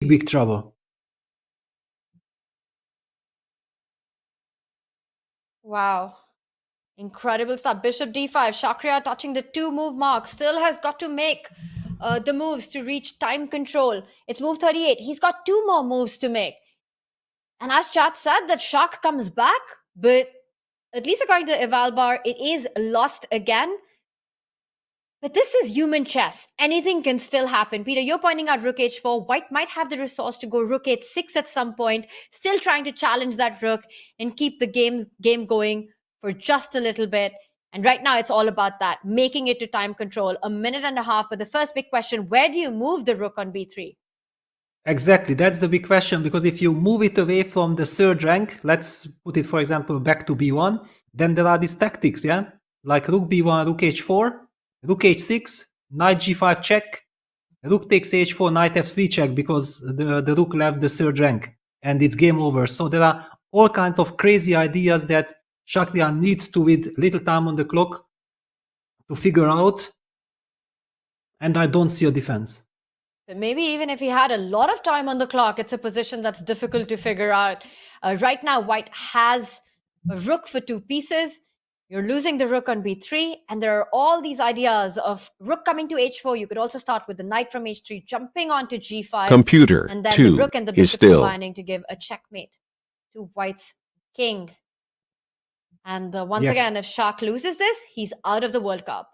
big trouble. Wow. Incredible stuff. Bishop d5. Shakhriyar touching the 2-move mark. Still has got to make the moves to reach time control. It's move 38. He's got 2 more moves to make. And as chat said, that Shak comes back, but at least according to Evalbar, it is lost again. But this is human chess. Anything can still happen. Peter, you're pointing out rook h4. White might have the resource to go rook h6 at some point, still trying to challenge that rook and keep the game going for just a little bit. And right now, it's all about that, making it to time control. A minute and a half. But the first big question, where do you move the rook on b3? Exactly, that's the big question, because if you move it away from the third rank, let's put it, for example, back to b1, then there are these tactics, yeah? Like rook b1, rook h4, rook h6, knight g5 check, rook takes h4, knight f3 check, because the rook left the third rank, and it's game over. So there are all kinds of crazy ideas that Shakhriyar needs to, with little time on the clock, to figure out, and I don't see a defense. But maybe even if he had a lot of time on the clock, it's a position that's difficult to figure out. Right now, White has a rook for 2 pieces. You're losing the rook on b3, and there are all these ideas of rook coming to h4. You could also start with the knight from h3, jumping onto g5. Computer and then 2 the rook and the is bishop still combining to give a checkmate to White's king. And once again, if Shak loses this, he's out of the World Cup.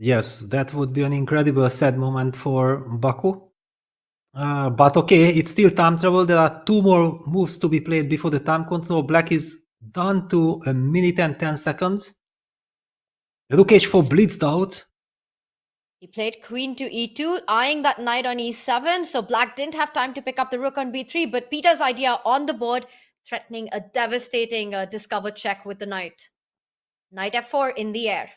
Yes, that would be an incredible sad moment for Baku. But okay, it's still time travel. There are 2 more moves to be played before the time control. Black is down to a minute and 10 seconds. Rook h4 blitzed out. He played queen to e2, eyeing that knight on e7. So Black didn't have time to pick up the rook on b3. But Peter's idea on the board, threatening a devastating discover check with the knight. Knight f4 in the air.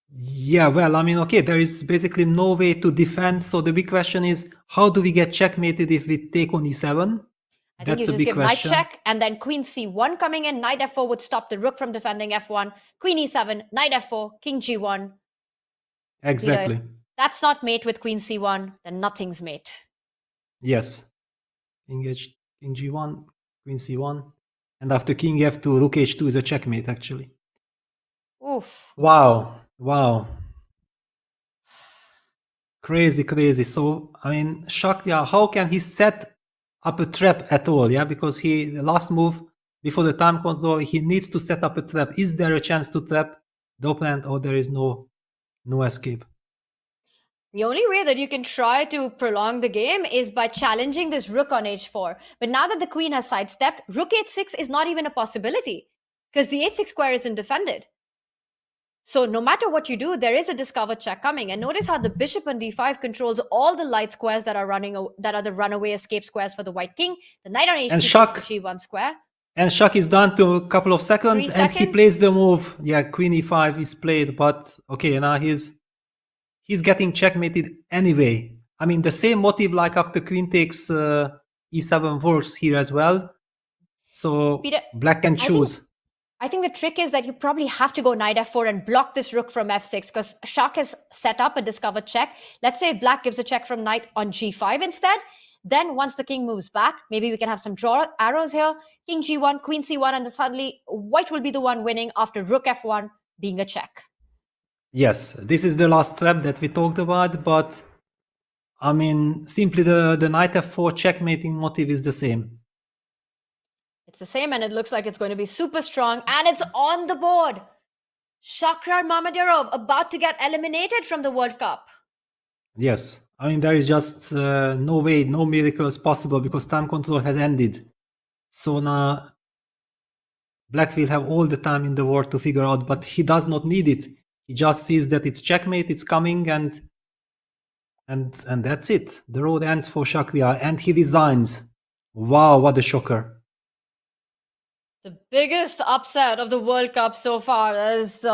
Yeah, well, I mean, okay, there is basically no way to defend. So the big question is, how do we get checkmated if we take on e7? I think you just give question. knight check, and then queen c1 coming in. Knight f4 would stop the rook from defending f1. Queen e7, knight f4, king g1. Exactly. Peter, if that's not mate with queen c1, then nothing's mate. Yes. King g1, queen c1. And after king f2, rook h2 is a checkmate, actually. Oof. Wow. Wow. Crazy, crazy. So, I mean, Shakhriyar, how can he set up a trap at all? Yeah, because the last move before the time control, he needs to set up a trap. Is there a chance to trap the opponent, or there is no escape? The only way that you can try to prolong the game is by challenging this rook on h4. But now that the queen has sidestepped, rook h6 is not even a possibility because the h6 square isn't defended. So no matter what you do, there is a discover check coming. And notice how the bishop on d5 controls all the light squares that are the runaway escape squares for the white king. The knight on h2 takes the g1 square. And Shak is down to a couple of seconds, and he plays the move. Yeah, queen e5 is played, but okay, now he's getting checkmated anyway. I mean, the same motive like after queen takes e7 works here as well. So Peter, Black can choose. I think the trick is that you probably have to go knight f4 and block this rook from f6 because Shak has set up a discovered check. Let's say Black gives a check from knight on g5 instead. Then once the king moves back, maybe we can have some draw arrows here. King g1, queen c1, and then suddenly White will be the one winning after rook f1 being a check. Yes, this is the last trap that we talked about, but I mean, simply the knight f4 checkmating motive is the same. It's the same, and it looks like it's going to be super strong, and it's on the board. Shakhriyar Mamedyarov about to get eliminated from the World Cup. Yes, I mean, there is just no way, no miracles possible because time control has ended. So now Black will have all the time in the world to figure out, but he does not need it. He just sees that it's checkmate, it's coming, and that's it. The road ends for Shakhriyar, and he resigns. Wow, what a shocker. The biggest upset of the World Cup so far is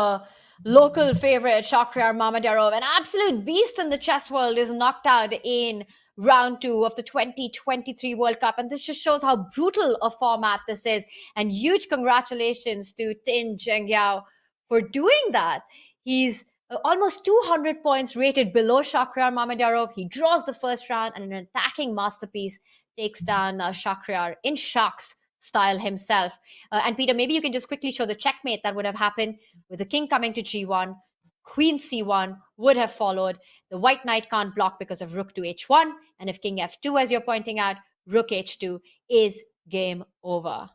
local favorite Shakhriyar Mamedyarov. An absolute beast in the chess world is knocked out in round 2 of the 2023 World Cup. And this just shows how brutal a format this is. And huge congratulations to Tin Jingyao for doing that. He's almost 200 points rated below Shakhriyar Mamedyarov. He draws the first round and an attacking masterpiece takes down Shakhriyar in Shak's style himself. And Peter, maybe you can just quickly show the checkmate that would have happened with the king coming to g1, queen c1 would have followed. The white knight can't block because of rook to h1, and if king f2, as you're pointing out, rook h2 is game over.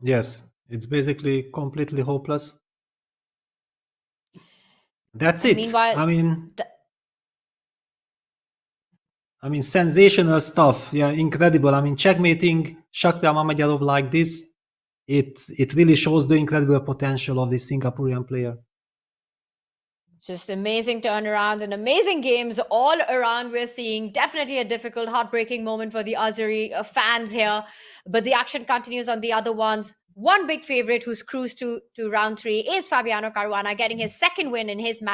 Yes, it's basically completely hopeless. That's it. Meanwhile, I mean, sensational stuff. Yeah, incredible. I mean, checkmating Shakhriyar Mamedyarov like this, it really shows the incredible potential of this Singaporean player. Just amazing turnarounds and amazing games all around. We're seeing definitely a difficult, heartbreaking moment for the Azeri fans here. But the action continues on the other ones. One big favorite who's cruised to round 3 is Fabiano Caruana, getting his second win in his match.